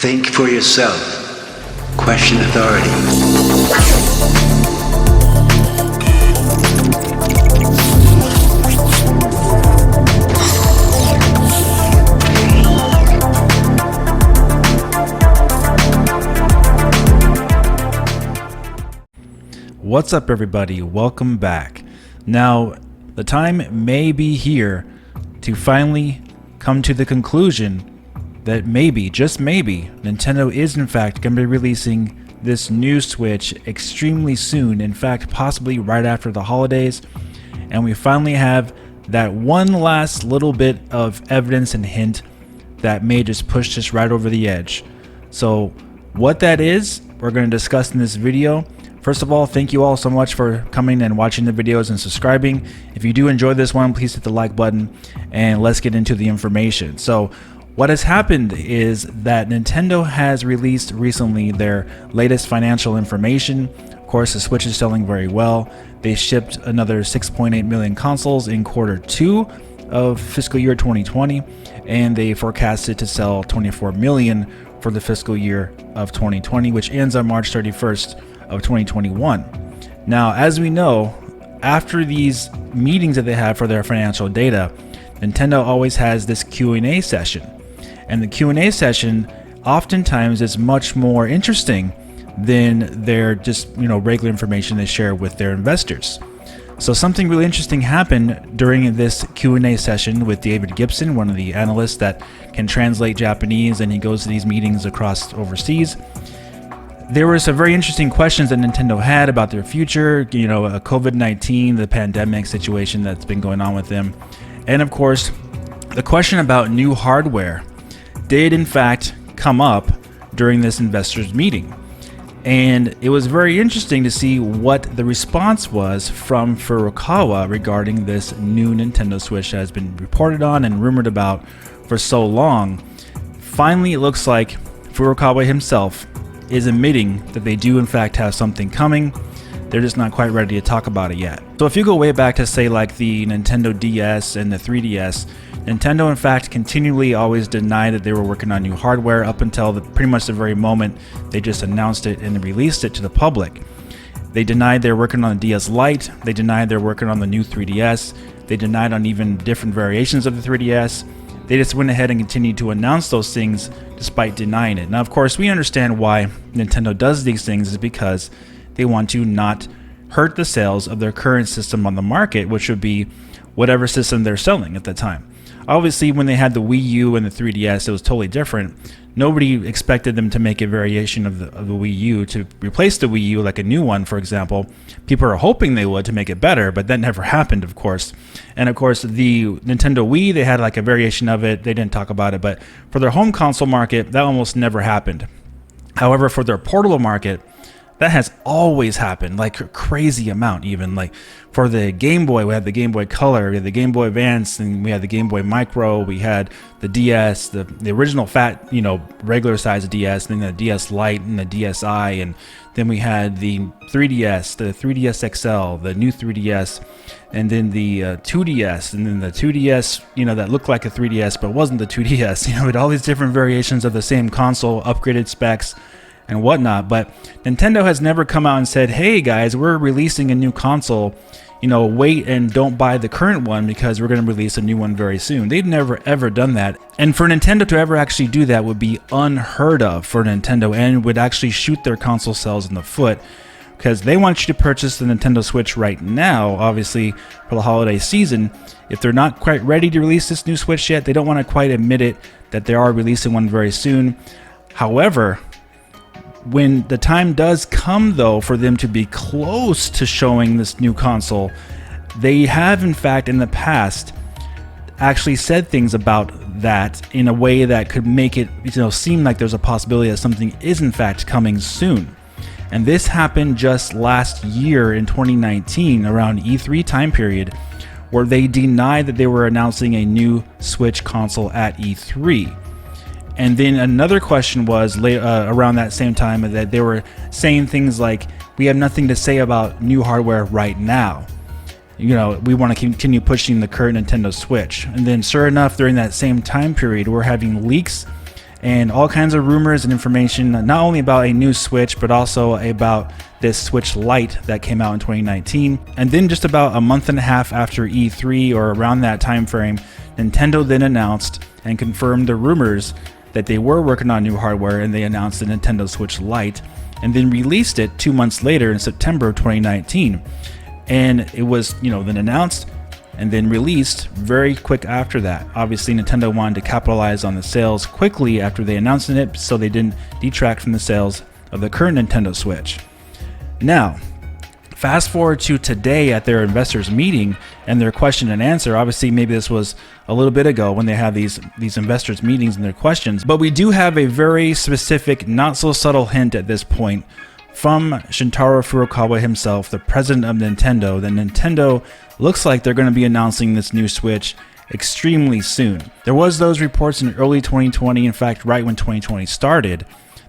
Think for yourself. Question authority. What's up, everybody? Welcome back. Now, the time may be here to finally come to the conclusion that maybe, just maybe, Nintendo is in fact going to be releasing this new Switch extremely soon. In fact, possibly right after the holidays. And we finally have that one last little bit of evidence and hint that may just push us right over the edge. So what that is, we're going to discuss in this video. First of all, thank you all so much for coming and watching the videos and subscribing. If you do enjoy this one, please hit the like button and let's get into the information. So what has happened is that Nintendo has released recently their latest financial information. Of course, the Switch is selling very well. They shipped another 6.8 million consoles in Q2 of fiscal year 2020, and they forecasted to sell 24 million for the fiscal year of 2020, which ends on March 31st of 2021. Now, as we know, after these meetings that they have for their financial data, Nintendo always has this Q&A session. And the Q&A session oftentimes is much more interesting than their just, regular information they share with their investors. So something really interesting happened during this Q&A session with David Gibson, one of the analysts that can translate Japanese, and he goes to these meetings across overseas. There were some very interesting questions that Nintendo had about their future, COVID-19, the pandemic situation that's been going on with them. And of course, the question about new hardware did in fact come up during this investors meeting. And it was very interesting to see what the response was from Furukawa regarding this new Nintendo Switch that has been reported on and rumored about for so long. Finally, it looks like Furukawa himself is admitting that they do in fact have something coming. They're just not quite ready to talk about it yet. So if you go way back to say like the Nintendo DS and the 3DS, Nintendo in fact continually always denied that they were working on new hardware up until pretty much the very moment they just announced it and released it to the public. They denied they're working on the DS Lite, they denied they're working on the new 3DS, they denied on even different variations of the 3DS. They just went ahead and continued to announce those things despite denying it. Now, of course, we understand why Nintendo does these things is because they want to not hurt the sales of their current system on the market, which would be whatever system they're selling at the time. Obviously, when they had the Wii U and the 3DS, it was totally different. Nobody expected them to make a variation of the Wii U to replace the Wii U, like a new one, for example. People are hoping they would to make it better, but that never happened, of course. And of course, the Nintendo Wii, they had like a variation of it. They didn't talk about it, but for their home console market, that almost never happened. However, for their portable market, that has always happened, like a crazy amount. Even like for the Game Boy, we had the Game Boy Color, we had the Game Boy Advance, and we had the Game Boy Micro, we had the DS, the original fat, regular size DS, then the DS Lite and the DSi, and then we had the 3DS, the 3DS XL, the new 3DS, and then the 2DS, and then the 2DS, that looked like a 3DS but wasn't the 2DS. With all these different variations of the same console, upgraded specs and whatnot. But Nintendo has never come out and said, hey guys, we're releasing a new console, wait and don't buy the current one because we're going to release a new one very soon. They've never ever done that. And for Nintendo to ever actually do that would be unheard of for Nintendo, and would actually shoot their console sales in the foot, because they want you to purchase the Nintendo Switch right now, obviously for the holiday season. If they're not quite ready to release this new Switch yet, they don't want to quite admit it that they are releasing one very soon. However, when the time does come, though, for them to be close to showing this new console, they have, in fact, in the past, actually said things about that in a way that could make it, seem like there's a possibility that something is, in fact, coming soon. And this happened just last year in 2019, around E3 time period, where they denied that they were announcing a new Switch console at E3. And then another question was around that same time that they were saying things like, we have nothing to say about new hardware right now. We want to continue pushing the current Nintendo Switch. And then sure enough, during that same time period, we're having leaks and all kinds of rumors and information, not only about a new Switch, but also about this Switch Lite that came out in 2019. And then just about a month and a half after E3, or around that time frame, Nintendo then announced and confirmed the rumors that they were working on new hardware, and they announced the Nintendo Switch Lite, and then released it 2 months later in September of 2019. And it was, then announced and then released very quick after that. Obviously, Nintendo wanted to capitalize on the sales quickly after they announced it, so they didn't detract from the sales of the current Nintendo Switch. Now, fast forward to today at their investors meeting and their question and answer. Obviously, maybe this was a little bit ago when they have these investors meetings and their questions, but we do have a very specific, not so subtle hint at this point from Shintaro Furukawa himself, the president of Nintendo, that Nintendo looks like they're going to be announcing this new Switch extremely soon. There was those reports in early 2020, in fact, right when 2020 started,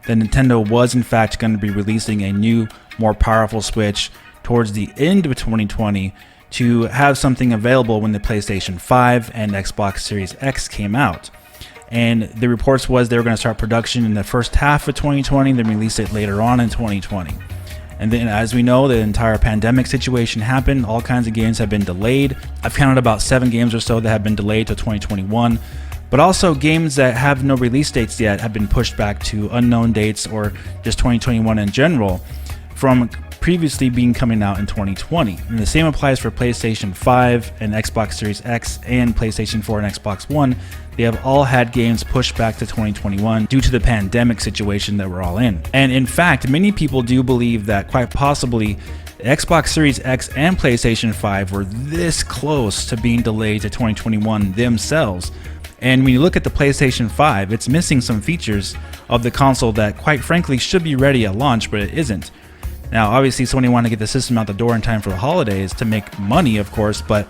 that Nintendo was in fact going to be releasing a new, more powerful Switch towards the end of 2020 to have something available when the PlayStation 5 and Xbox Series X came out. And the reports was they were going to start production in the first half of 2020, then release it later on in 2020. And then, as we know, the entire pandemic situation happened. All kinds of games have been delayed. I've counted about 7 games or so that have been delayed to 2021. But also games that have no release dates yet have been pushed back to unknown dates, or just 2021 in general, from previously being coming out in 2020. And the same applies for PlayStation 5 and Xbox Series X and PlayStation 4 and Xbox One. They have all had games pushed back to 2021 due to the pandemic situation that we're all in. And in fact, many people do believe that quite possibly Xbox Series X and PlayStation 5 were this close to being delayed to 2021 themselves. And when you look at the PlayStation 5, it's missing some features of the console that quite frankly should be ready at launch, but it isn't. Now, obviously, Sony wanted to get the system out the door in time for the holidays to make money, of course, but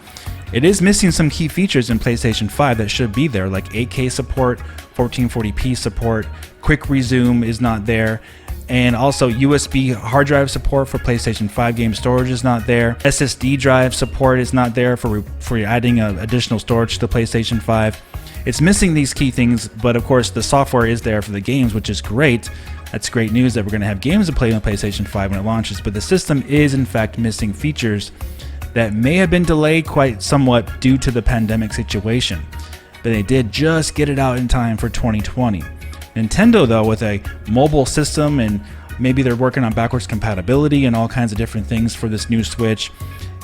it is missing some key features in PlayStation 5 that should be there, like 8K support, 1440p support, quick resume is not there, and also USB hard drive support for PlayStation 5 game storage is not there. SSD drive support is not there for adding additional storage to the PlayStation 5. It's missing these key things, but of course the software is there for the games, which is great. That's great news that we're going to have games to play on PlayStation 5 when it launches, but the system is in fact missing features that may have been delayed quite somewhat due to the pandemic situation. But they did just get it out in time for 2020. Nintendo, though, with a mobile system, and maybe they're working on backwards compatibility and all kinds of different things for this new Switch.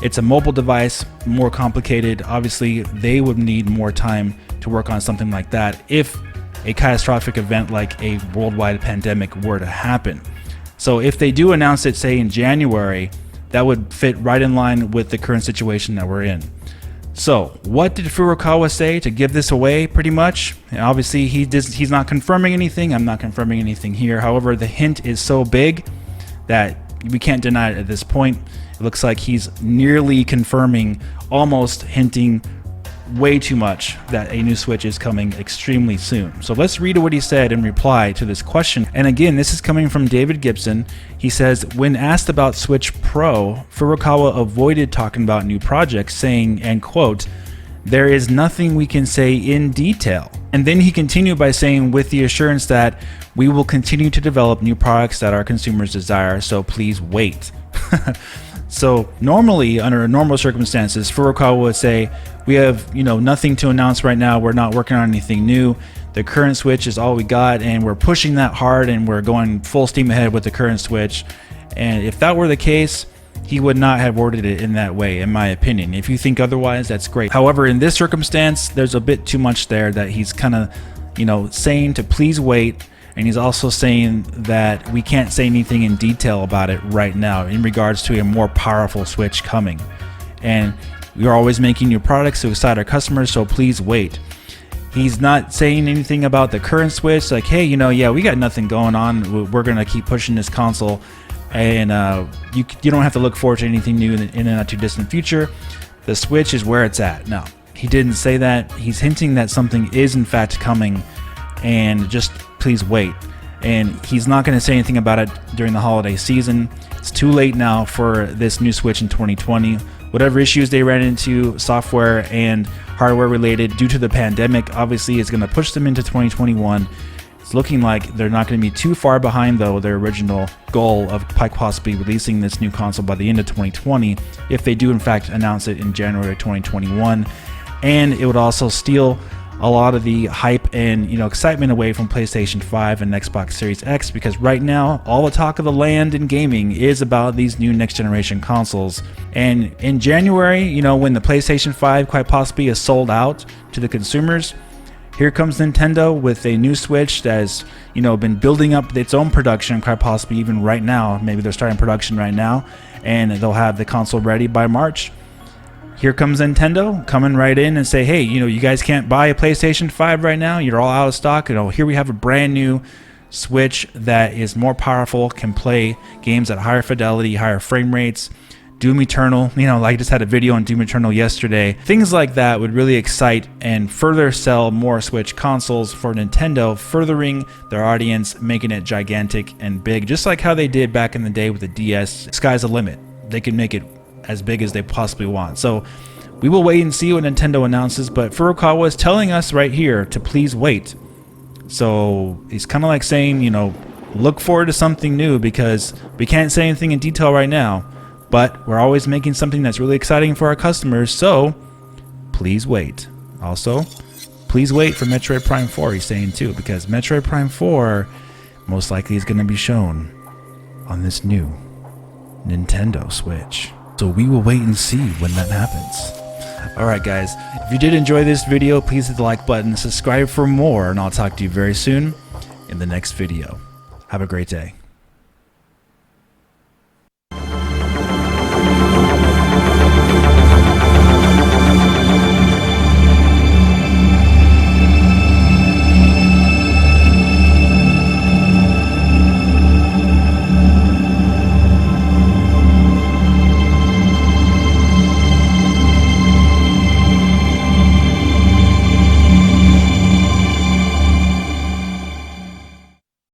It's a mobile device, more complicated. Obviously, they would need more time to work on something like that if a catastrophic event like a worldwide pandemic were to happen. So if they do announce it, say in January, that would fit right in line with the current situation that we're in. So what did Furukawa say to give this away, pretty much? And obviously he's not confirming anything. I'm not confirming anything here. However, the hint is so big that we can't deny it at this point. It looks like he's nearly confirming, almost hinting way too much that a new Switch is coming extremely soon. So let's read what he said in reply to this question. And again, this is coming from David Gibson. He says, when asked about Switch Pro, Furukawa avoided talking about new projects, saying, and quote, "There is nothing we can say in detail." And then he continued by saying, with the assurance that we will continue to develop new products that our consumers desire, so please wait. So normally, under normal circumstances, Furukawa would say, we have, nothing to announce right now. We're not working on anything new. The current Switch is all we got, and we're pushing that hard, and we're going full steam ahead with the current Switch. And if that were the case, he would not have worded it in that way, in my opinion. If you think otherwise, that's great. However, in this circumstance, there's a bit too much there that he's kind of, saying to please wait. And he's also saying that we can't say anything in detail about it right now in regards to a more powerful Switch coming. And we are always making new products to excite our customers, so please wait. He's not saying anything about the current Switch, like, hey, we got nothing going on. We're going to keep pushing this console, and you don't have to look forward to anything new in a not too distant future. The Switch is where it's at. No, he didn't say that. He's hinting that something is in fact coming, and just please wait. And he's not going to say anything about it during the holiday season. It's too late now for this new Switch in 2020. Whatever issues they ran into, software and hardware related due to the pandemic, obviously is going to push them into 2021. It's looking like they're not going to be too far behind, though, their original goal of quite possibly releasing this new console by the end of 2020, if they do in fact announce it in January 2021. And it would also steal a lot of the hype and excitement away from PlayStation 5 and Xbox Series X, because right now all the talk of the land in gaming is about these new next generation consoles. And in January, when the PlayStation 5 quite possibly is sold out to the consumers, here comes Nintendo with a new Switch that has been building up its own production, quite possibly even right now. Maybe they're starting production right now and they'll have the console ready by March. Here comes Nintendo coming right in and say, hey, you guys can't buy a PlayStation 5 right now. You're all out of stock. Here we have a brand new Switch that is more powerful, can play games at higher fidelity, higher frame rates. Doom Eternal, I just had a video on Doom Eternal yesterday. Things like that would really excite and further sell more Switch consoles for Nintendo, furthering their audience, making it gigantic and big, just like how they did back in the day with the DS. Sky's the limit. They can make it as big as they possibly want. So we will wait and see what Nintendo announces, but Furukawa is telling us right here to please wait. So he's kind of like saying, look forward to something new, because we can't say anything in detail right now, but we're always making something that's really exciting for our customers, so please wait. Also, please wait for Metroid Prime 4, he's saying too, because Metroid Prime 4 most likely is going to be shown on this new Nintendo Switch. So we will wait and see when that happens. Alright guys, if you did enjoy this video, please hit the like button, subscribe for more, and I'll talk to you very soon in the next video. Have a great day.